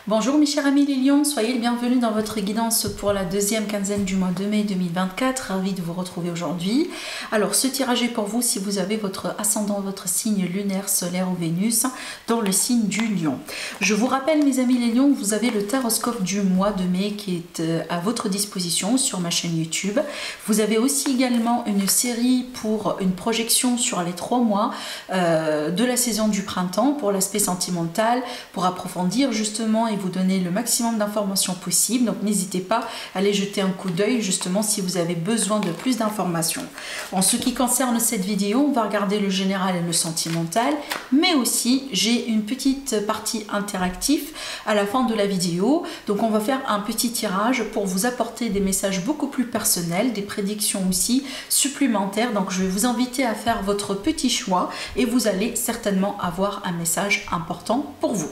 Bonjour mes chers amis les lions, soyez les bienvenus dans votre guidance pour la deuxième quinzaine du mois de mai 2024. Ravi de vous retrouver aujourd'hui. Alors ce tirage est pour vous si vous avez votre ascendant, votre signe lunaire, solaire ou Vénus dans le signe du lion. Je vous rappelle mes amis les lions, vous avez le taroscope du mois de mai qui est à votre disposition sur ma chaîne YouTube. Vous avez aussi également une série pour une projection sur les 3 mois de la saison du printemps pour l'aspect sentimental, pour approfondir justement et vous donner le maximum d'informations possibles. Donc n'hésitez pas à aller jeter un coup d'œil justement si vous avez besoin de plus d'informations. En ce qui concerne cette vidéo, on va regarder le général et le sentimental, mais aussi j'ai une petite partie interactive à la fin de la vidéo. Donc on va faire un petit tirage pour vous apporter des messages beaucoup plus personnels, des prédictions aussi supplémentaires. Donc je vais vous inviter à faire votre petit choix et vous allez certainement avoir un message important pour vous.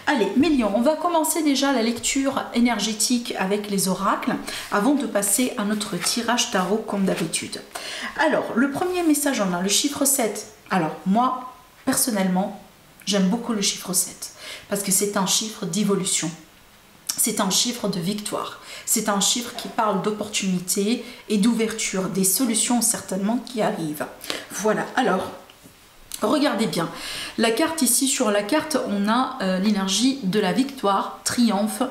Allez, mes lions, on va commencer déjà la lecture énergétique avec les oracles avant de passer à notre tirage tarot comme d'habitude. Alors, le premier message, on a le chiffre 7. Alors, moi, personnellement, j'aime beaucoup le chiffre 7 parce que c'est un chiffre d'évolution. C'est un chiffre de victoire. C'est un chiffre qui parle d'opportunités et d'ouverture, des solutions certainement qui arrivent. Voilà, alors... regardez bien, la carte ici, sur la carte, on a l'énergie de la victoire, triomphe.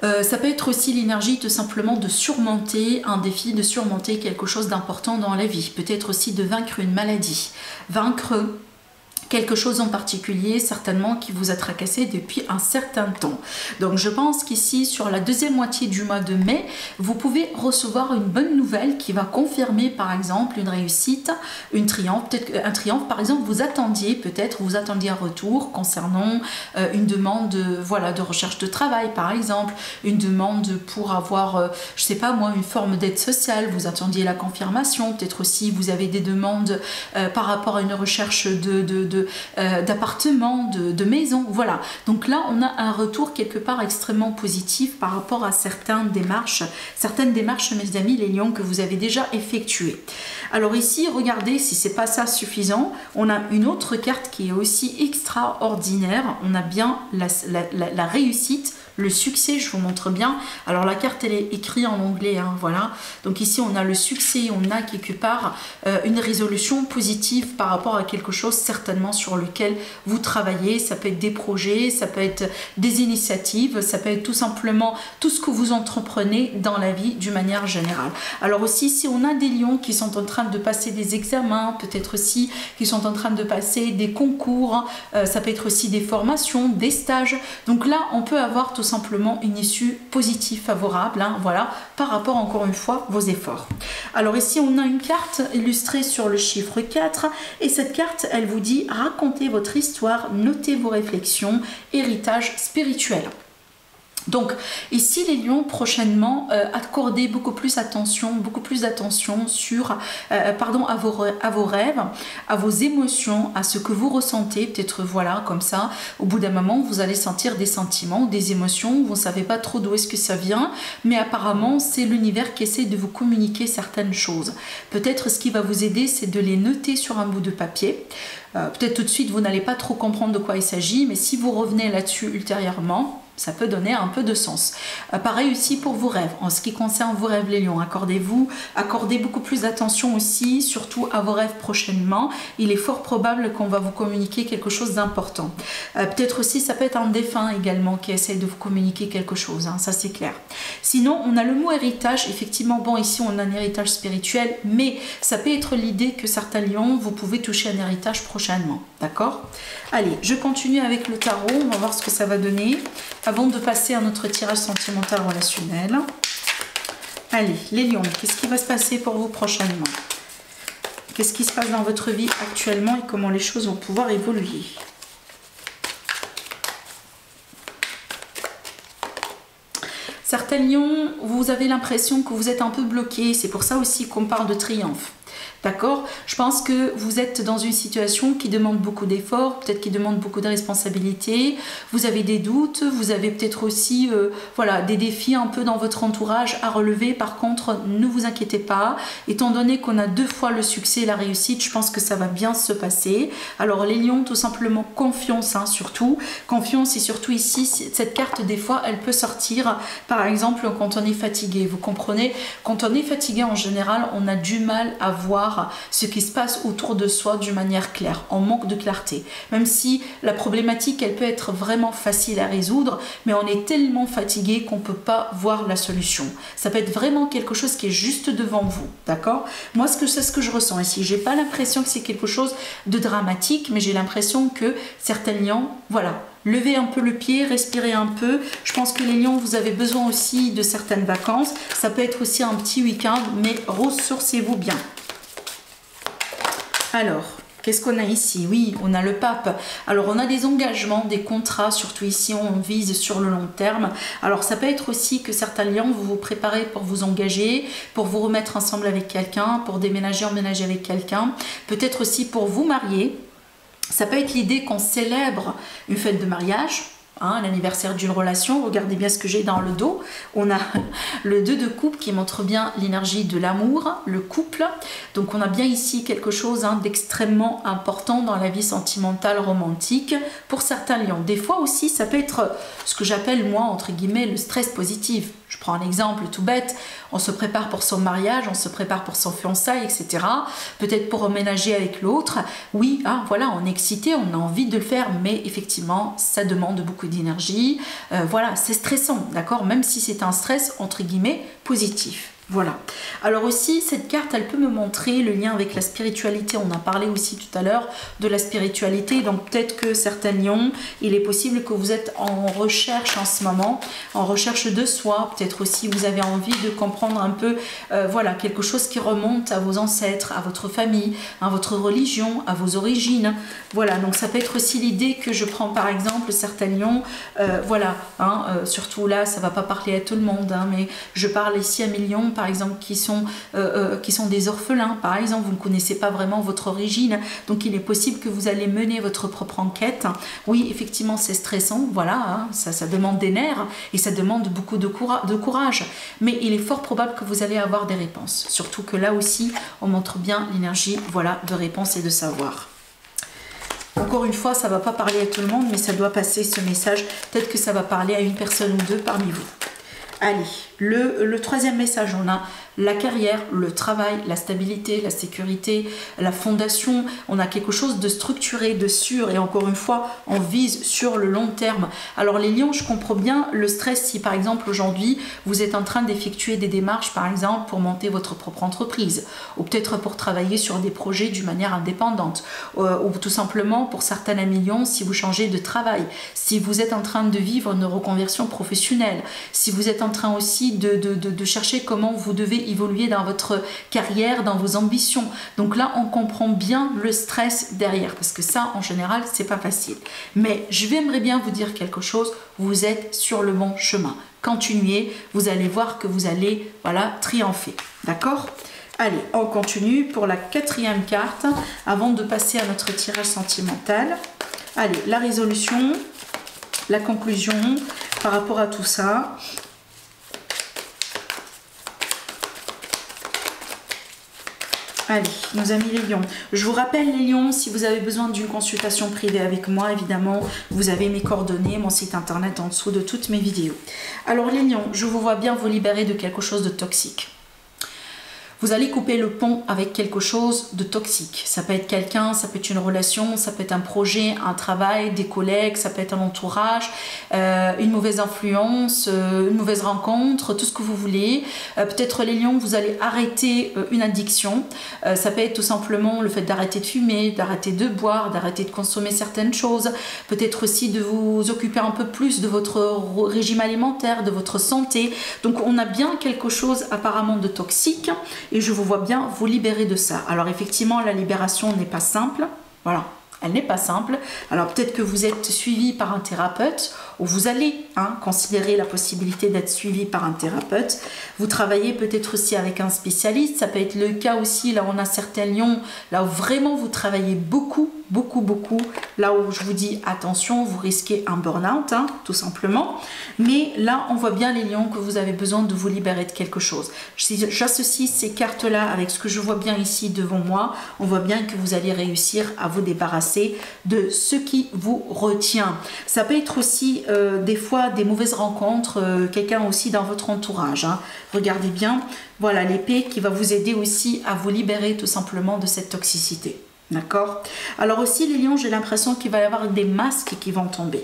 Ça peut être aussi l'énergie tout simplement de surmonter un défi, de surmonter quelque chose d'important dans la vie. Peut-être aussi de vaincre une maladie, vaincre quelque chose en particulier certainement qui vous a tracassé depuis un certain temps. Donc je pense qu'ici sur la deuxième moitié du mois de mai, vous pouvez recevoir une bonne nouvelle qui va confirmer par exemple une réussite, une triomphe, peut-être un triomphe par exemple vous attendiez un retour concernant une demande voilà, de recherche de travail par exemple, une demande pour avoir je sais pas moi une forme d'aide sociale, vous attendiez la confirmation, peut-être aussi vous avez des demandes par rapport à une recherche d'appartements, de maisons, voilà. Donc là, on a un retour quelque part extrêmement positif par rapport à certaines démarches, mes amis, les lions, que vous avez déjà effectuées. Alors ici, regardez, si c'est pas ça suffisant, on a une autre carte qui est aussi extraordinaire. On a bien la réussite, le succès, je vous montre bien. Alors la carte, elle est écrite en anglais, hein, voilà. Donc ici, on a le succès, on a quelque part une résolution positive par rapport à quelque chose certainement sur lequel vous travaillez. Ça peut être des projets, ça peut être des initiatives, ça peut être tout simplement tout ce que vous entreprenez dans la vie d'une manière générale. Alors aussi, si on a des lions qui sont en train de passer des examens, peut-être aussi qui sont en train de passer des concours, ça peut être aussi des formations, des stages. Donc là, on peut avoir tout simplement une issue positive, favorable, hein, voilà, par rapport encore une fois vos efforts. Alors ici, on a une carte illustrée sur le chiffre 4 et cette carte, elle vous dit racontez votre histoire, notez vos réflexions, héritage spirituel. Donc ici les lions prochainement accordez beaucoup plus d'attention sur à vos rêves, à vos émotions, à ce que vous ressentez, peut-être voilà comme ça au bout d'un moment vous allez sentir des sentiments, des émotions, vous ne savez pas trop d'où est-ce que ça vient, mais apparemment c'est l'univers qui essaie de vous communiquer certaines choses. Peut-être ce qui va vous aider c'est de les noter sur un bout de papier. Peut-être tout de suite vous n'allez pas trop comprendre de quoi il s'agit, mais si vous revenez là-dessus ultérieurement, ça peut donner un peu de sens. Pareil aussi pour vos rêves. En ce qui concerne vos rêves les lions, accordez beaucoup plus d'attention aussi, surtout à vos rêves prochainement. Il est fort probable qu'on va vous communiquer quelque chose d'important. Peut-être aussi, ça peut être un défunt également qui essaie de vous communiquer quelque chose, hein, ça c'est clair. Sinon, on a le mot héritage. Effectivement, bon, ici on a un héritage spirituel, mais ça peut être l'idée que certains lions, vous pouvez toucher un héritage prochainement. D'accord? Allez, je continue avec le tarot. On va voir ce que ça va donner avant de passer à notre tirage sentimental relationnel. Allez, les lions, qu'est-ce qui va se passer pour vous prochainement? Qu'est-ce qui se passe dans votre vie actuellement et comment les choses vont pouvoir évoluer? Certains lions, vous avez l'impression que vous êtes un peu bloqué. C'est pour ça aussi qu'on parle de triomphe. D'accord? Je pense que vous êtes dans une situation qui demande beaucoup d'efforts, peut-être qui demande beaucoup de responsabilités. Vous avez des doutes, vous avez peut-être aussi voilà, des défis un peu dans votre entourage à relever. Par contre, ne vous inquiétez pas. Étant donné qu'on a 2 fois le succès et la réussite, je pense que ça va bien se passer. Alors les lions, tout simplement confiance, hein, surtout. Confiance et surtout ici, cette carte, des fois, elle peut sortir, par exemple, quand on est fatigué. Vous comprenez? Quand on est fatigué, en général, on a du mal à voir ce qui se passe autour de soi d'une manière claire, on manque de clarté. Même si la problématique, elle peut être vraiment facile à résoudre, mais on est tellement fatigué qu'on ne peut pas voir la solution. Ça peut être vraiment quelque chose qui est juste devant vous, d'accord? Moi, c'est ce que je ressens ici. J'ai pas l'impression que c'est quelque chose de dramatique, mais j'ai l'impression que certains lions, voilà, levez un peu le pied, respirez un peu. Je pense que les lions, vous avez besoin aussi de certaines vacances. Ça peut être aussi un petit week-end, mais ressourcez-vous bien. Alors, qu'est-ce qu'on a ici? Oui, on a le pape. Alors, on a des engagements, des contrats, surtout ici, on vise sur le long terme. Alors, ça peut être aussi que certains lions, vous vous préparez pour vous engager, pour vous remettre ensemble avec quelqu'un, pour déménager, emménager avec quelqu'un. Peut-être aussi pour vous marier. Ça peut être l'idée qu'on célèbre une fête de mariage. L'anniversaire d'une relation, regardez bien ce que j'ai dans le dos. On a le 2 de coupe qui montre bien l'énergie de l'amour, le couple. Donc on a bien ici quelque chose d'extrêmement important dans la vie sentimentale romantique pour certains lions. Des fois aussi, ça peut être ce que j'appelle moi, entre guillemets, le stress positif. Je prends un exemple tout bête, on se prépare pour son mariage, on se prépare pour son fiançailles, etc. Peut-être pour emménager avec l'autre. Oui, voilà, on est excité, on a envie de le faire, mais effectivement, ça demande beaucoup d'énergie. Voilà, c'est stressant, d'accord? Même si c'est un stress, entre guillemets, positif. Voilà. Alors aussi, cette carte, elle peut me montrer le lien avec la spiritualité. On a parlé aussi tout à l'heure de la spiritualité. Donc peut-être que certains lions, il est possible que vous êtes en recherche en ce moment, en recherche de soi. Peut-être aussi vous avez envie de comprendre un peu, voilà, quelque chose qui remonte à vos ancêtres, à votre famille, à votre religion, à vos origines. Voilà, donc ça peut être aussi l'idée que je prends par exemple certains lions, voilà, surtout là, ça va pas parler à tout le monde, mais je parle ici à mes lions, par exemple, qui sont des orphelins, par exemple, vous ne connaissez pas vraiment votre origine, donc il est possible que vous allez mener votre propre enquête. Oui, effectivement, c'est stressant, voilà, ça demande des nerfs et ça demande beaucoup de courage, mais il est fort probable que vous allez avoir des réponses, surtout que là aussi, on montre bien l'énergie, voilà, de réponse et de savoir. Encore une fois, ça ne va pas parler à tout le monde, mais ça doit passer ce message, peut-être que ça va parler à une personne ou deux parmi vous. Allez, le troisième message, on a la carrière, le travail, la stabilité, la sécurité, la fondation. On a quelque chose de structuré, de sûr, et encore une fois, on vise sur le long terme. Alors les lions, je comprends bien le stress si par exemple aujourd'hui, vous êtes en train d'effectuer des démarches, par exemple, pour monter votre propre entreprise, ou peut-être pour travailler sur des projets d'une manière indépendante, ou tout simplement pour certains amis lions, si vous changez de travail, si vous êtes en train de vivre une reconversion professionnelle, si vous êtes en train aussi de chercher comment vous devez évoluer dans votre carrière, dans vos ambitions. Donc là, on comprend bien le stress derrière, parce que ça, en général, c'est pas facile. Mais j'aimerais bien vous dire quelque chose, vous êtes sur le bon chemin. Continuez, vous allez voir que vous allez, voilà, triompher. D'accord ? Allez, on continue pour la quatrième carte, avant de passer à notre tirage sentimental. Allez, la résolution, la conclusion par rapport à tout ça. Allez, nos amis les lions. Je vous rappelle les lions, si vous avez besoin d'une consultation privée avec moi, évidemment, vous avez mes coordonnées, mon site internet en dessous de toutes mes vidéos. Alors les lions, je vous vois bien vous libérer de quelque chose de toxique. Vous allez couper le pont avec quelque chose de toxique. Ça peut être quelqu'un, ça peut être une relation, ça peut être un projet, un travail, des collègues, ça peut être un entourage, une mauvaise influence, une mauvaise rencontre, tout ce que vous voulez. Peut-être les lions, vous allez arrêter une addiction. Ça peut être tout simplement le fait d'arrêter de fumer, d'arrêter de boire, d'arrêter de consommer certaines choses. Peut-être aussi de vous occuper un peu plus de votre régime alimentaire, de votre santé. Donc on a bien quelque chose apparemment de toxique. Et je vous vois bien vous libérer de ça. Alors effectivement, la libération n'est pas simple. Voilà. Elle n'est pas simple. Alors peut-être que vous êtes suivi par un thérapeute ou vous allez considérer la possibilité d'être suivi par un thérapeute. Vous travaillez peut-être aussi avec un spécialiste. Ça peut être le cas aussi, là on a certains lions, là où vraiment vous travaillez beaucoup. Là où je vous dis attention, vous risquez un burn-out, tout simplement. Mais là, on voit bien les lions que vous avez besoin de vous libérer de quelque chose. Si j'associe ces cartes-là avec ce que je vois bien ici devant moi, on voit bien que vous allez réussir à vous débarrasser de ce qui vous retient. Ça peut être aussi des fois des mauvaises rencontres, quelqu'un aussi dans votre entourage. Regardez bien, voilà l'épée qui va vous aider aussi à vous libérer tout simplement de cette toxicité. D'accord? Alors aussi les lions, j'ai l'impression qu'il va y avoir des masques qui vont tomber.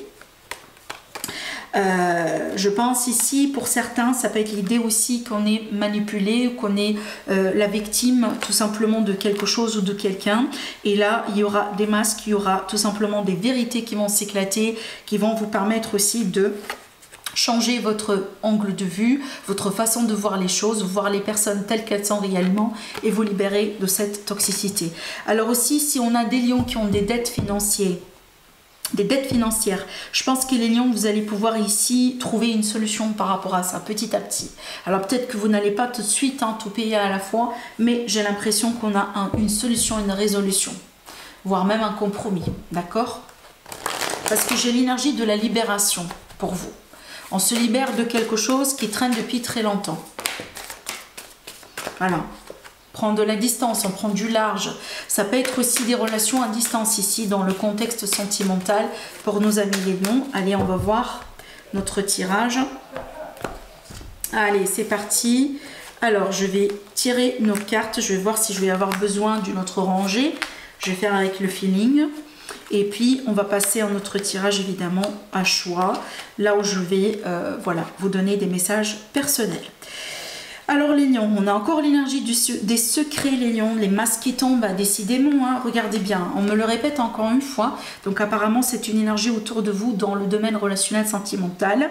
Je pense ici, pour certains, ça peut être l'idée aussi qu'on est manipulé, qu'on est la victime tout simplement de quelque chose ou de quelqu'un. Et là, il y aura des masques, il y aura tout simplement des vérités qui vont s'éclater, qui vont vous permettre aussi de changer votre angle de vue, votre façon de voir les choses, voir les personnes telles qu'elles sont réellement et vous libérer de cette toxicité. Alors aussi, si on a des lions qui ont des dettes financières, je pense que les lions, vous allez pouvoir ici trouver une solution par rapport à ça, petit à petit. Alors peut-être que vous n'allez pas tout de suite tout payer à la fois, mais j'ai l'impression qu'on a une solution, une résolution, voire même un compromis, d'accord? Parce que j'ai l'énergie de la libération pour vous. On se libère de quelque chose qui traîne depuis très longtemps. Voilà. Prend de la distance, on prend du large. Ça peut être aussi des relations à distance ici dans le contexte sentimental pour nos amis les lions. Allez, on va voir notre tirage. Allez, c'est parti. Alors, je vais tirer nos cartes. Je vais voir si je vais avoir besoin d'une autre rangée. Je vais faire avec le feeling. Et puis, on va passer à notre tirage, évidemment, à choix. Là où je vais voilà, vous donner des messages personnels. Alors les lions, on a encore l'énergie des secrets, les lions, les masques qui tombent, décidément, regardez bien, on me le répète encore une fois, donc apparemment c'est une énergie autour de vous dans le domaine relationnel sentimental.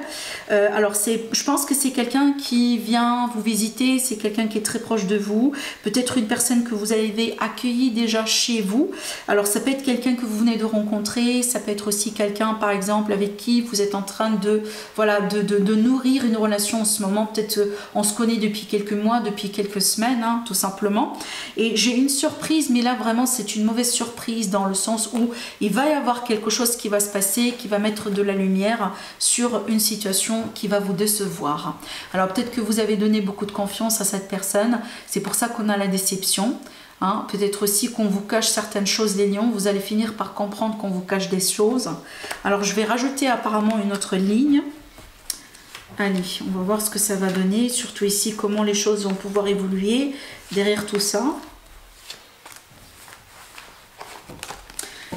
Alors je pense que c'est quelqu'un qui vient vous visiter, c'est quelqu'un qui est très proche de vous, peut-être une personne que vous avez accueillie déjà chez vous. Alors ça peut être quelqu'un que vous venez de rencontrer, ça peut être aussi quelqu'un par exemple avec qui vous êtes en train de, voilà, de nourrir une relation en ce moment, peut-être on se connaît depuis quelques mois, depuis quelques semaines, tout simplement. Et j'ai une surprise, mais là vraiment c'est une mauvaise surprise dans le sens où il va y avoir quelque chose qui va se passer, qui va mettre de la lumière sur une situation qui va vous décevoir. Alors peut-être que vous avez donné beaucoup de confiance à cette personne, c'est pour ça qu'on a la déception. Peut-être aussi qu'on vous cache certaines choses, les lions, vous allez finir par comprendre qu'on vous cache des choses. Alors je vais rajouter apparemment une autre ligne. Allez, on va voir ce que ça va donner, surtout ici, comment les choses vont pouvoir évoluer derrière tout ça.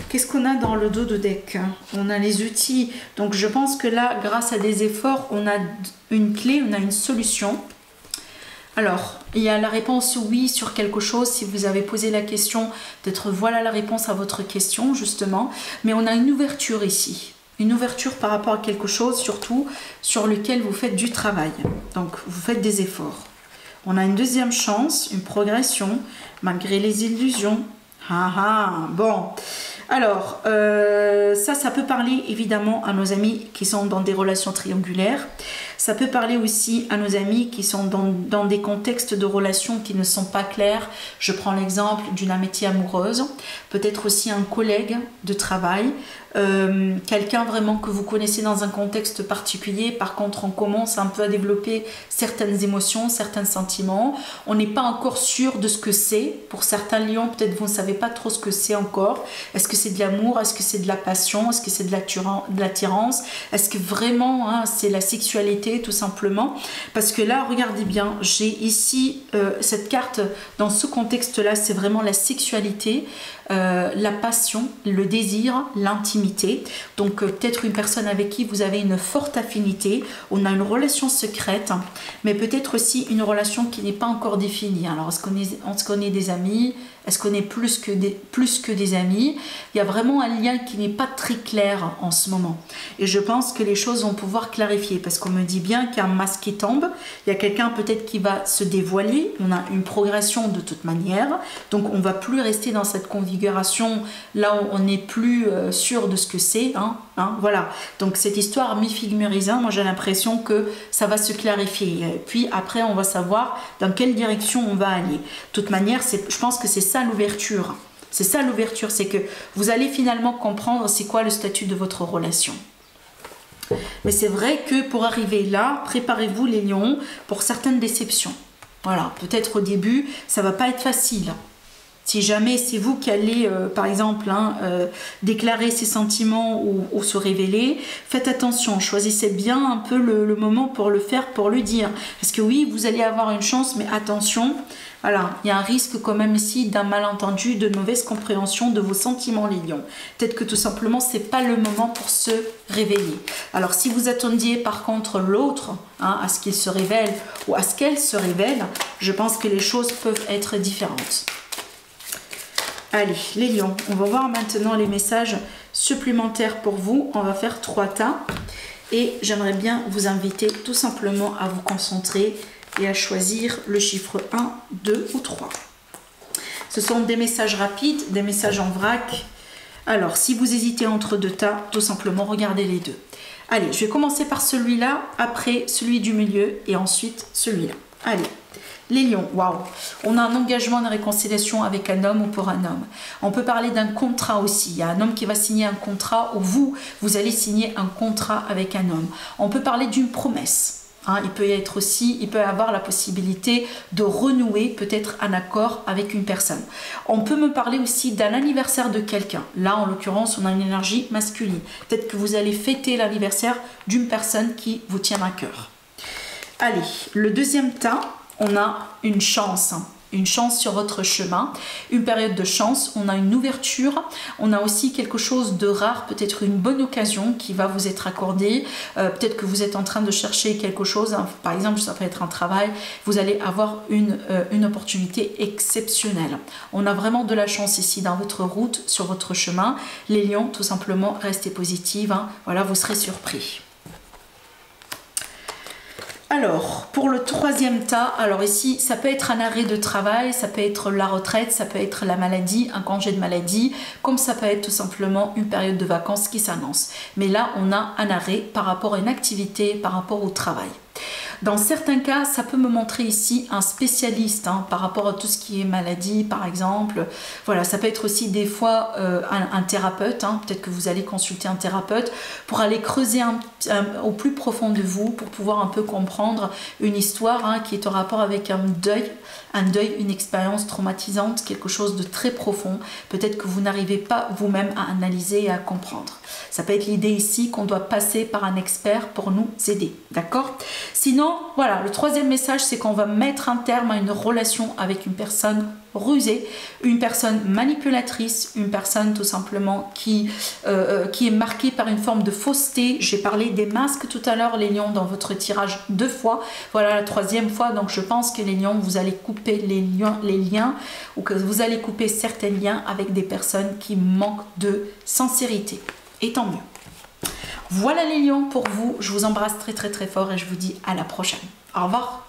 Qu'est-ce qu'on a dans le dos de deck? On a les outils. Donc, je pense que là, grâce à des efforts, on a une clé, on a une solution. Alors, il y a la réponse oui sur quelque chose. Si vous avez posé la question, peut-être voilà la réponse à votre question, justement. Mais on a une ouverture ici. Une ouverture par rapport à quelque chose, surtout sur lequel vous faites du travail. Donc, vous faites des efforts. On a une deuxième chance, une progression, malgré les illusions. Bon. Alors, ça peut parler évidemment à nos amis qui sont dans des relations triangulaires. Ça peut parler aussi à nos amis qui sont dans des contextes de relations qui ne sont pas clairs. Je prends l'exemple d'une amitié amoureuse, peut-être aussi un collègue de travail, quelqu'un vraiment que vous connaissez dans un contexte particulier. Par contre, on commence un peu à développer certaines émotions, certains sentiments. On n'est pas encore sûr de ce que c'est. Pour certains lions, peut-être vous ne savez pas trop ce que c'est encore. Est-ce que c'est de l'amour? Est-ce que c'est de la passion? Est-ce que c'est de l'attirance? Est-ce que vraiment c'est la sexualité tout simplement? Parce que là, regardez bien, j'ai ici cette carte, dans ce contexte-là, c'est vraiment la sexualité, la passion, le désir, l'intimité. Donc peut-être une personne avec qui vous avez une forte affinité, on a une relation secrète, mais peut-être aussi une relation qui n'est pas encore définie. Alors est-ce qu'on est des amis? est-ce qu'on est plus que des amis? Il y a vraiment un lien qui n'est pas très clair en ce moment. Et je pense que les choses vont pouvoir clarifier parce qu'on me dit bien qu'il y a un masque qui tombe. Il y a quelqu'un peut-être qui va se dévoiler. On a une progression de toute manière. Donc on ne va plus rester dans cette configuration là où on n'est plus sûr de ce que c'est. Voilà. Donc cette histoire mi-figue mi-raisin, moi j'ai l'impression que ça va se clarifier. Et puis après on va savoir dans quelle direction on va aller. De toute manière, je pense que c'est ça l'ouverture. C'est ça l'ouverture, c'est que vous allez finalement comprendre c'est quoi le statut de votre relation. Mais c'est vrai que pour arriver là, préparez-vous les lions pour certaines déceptions. Voilà, peut-être au début, ça va pas être facile. Si jamais c'est vous qui allez, par exemple, déclarer ses sentiments ou se révéler, faites attention, choisissez bien un peu le moment pour le faire, pour le dire. Parce que oui, vous allez avoir une chance, mais attention, voilà, il y a un risque quand même ici d'un malentendu, de mauvaise compréhension de vos sentiments, les lions. Peut-être que tout simplement, c'est pas le moment pour se réveiller. Alors, si vous attendiez par contre l'autre, à ce qu'il se révèle ou à ce qu'elle se révèle, je pense que les choses peuvent être différentes. Allez, les lions, on va voir maintenant les messages supplémentaires pour vous. On va faire 3 tas et j'aimerais bien vous inviter tout simplement à vous concentrer et à choisir le chiffre 1, 2 ou 3. Ce sont des messages rapides, des messages en vrac. Alors, si vous hésitez entre 2 tas, tout simplement regardez les deux. Allez, je vais commencer par celui-là, après celui du milieu et ensuite celui-là. Allez. Les lions, waouh, on a un engagement de réconciliation avec un homme ou pour un homme. On peut parler d'un contrat aussi. Il y a un homme qui va signer un contrat ou vous allez signer un contrat avec un homme. On peut parler d'une promesse. Il peut y être aussi, il peut y avoir la possibilité de renouer peut-être un accord avec une personne. On peut me parler aussi d'un anniversaire de quelqu'un. Là, en l'occurrence, on a une énergie masculine. Peut-être que vous allez fêter l'anniversaire d'une personne qui vous tient à cœur. Allez, le deuxième tas. On a une chance sur votre chemin, une période de chance, on a une ouverture, on a aussi quelque chose de rare, peut-être une bonne occasion qui va vous être accordée, peut-être que vous êtes en train de chercher quelque chose, par exemple ça peut être un travail, vous allez avoir une opportunité exceptionnelle. On a vraiment de la chance ici dans votre route, sur votre chemin. Les lions, tout simplement, restez positifs, voilà, vous serez surpris. Alors, pour le troisième tas, alors ici, ça peut être un arrêt de travail, ça peut être la retraite, ça peut être la maladie, un congé de maladie, comme ça peut être tout simplement une période de vacances qui s'annonce. Mais là, on a un arrêt par rapport à une activité, par rapport au travail. Dans certains cas, ça peut me montrer ici un spécialiste par rapport à tout ce qui est maladie, par exemple. Voilà, ça peut être aussi des fois un thérapeute. Peut-être que vous allez consulter un thérapeute pour aller creuser au plus profond de vous, pour pouvoir un peu comprendre une histoire qui est en rapport avec un deuil, une expérience traumatisante, quelque chose de très profond. Peut-être que vous n'arrivez pas vous-même à analyser et à comprendre. Ça peut être l'idée ici qu'on doit passer par un expert pour nous aider, d'accord? Sinon, voilà, le troisième message, c'est qu'on va mettre un terme à une relation avec une personne rusée, une personne manipulatrice, une personne tout simplement qui est marquée par une forme de fausseté. J'ai parlé des masques tout à l'heure, les lions, dans votre tirage 2 fois. Voilà la 3e fois, donc je pense que les lions, vous allez couper les liens ou que vous allez couper certains liens avec des personnes qui manquent de sincérité. Et tant mieux. Voilà les lions pour vous. Je vous embrasse très très très fort et je vous dis à la prochaine. Au revoir.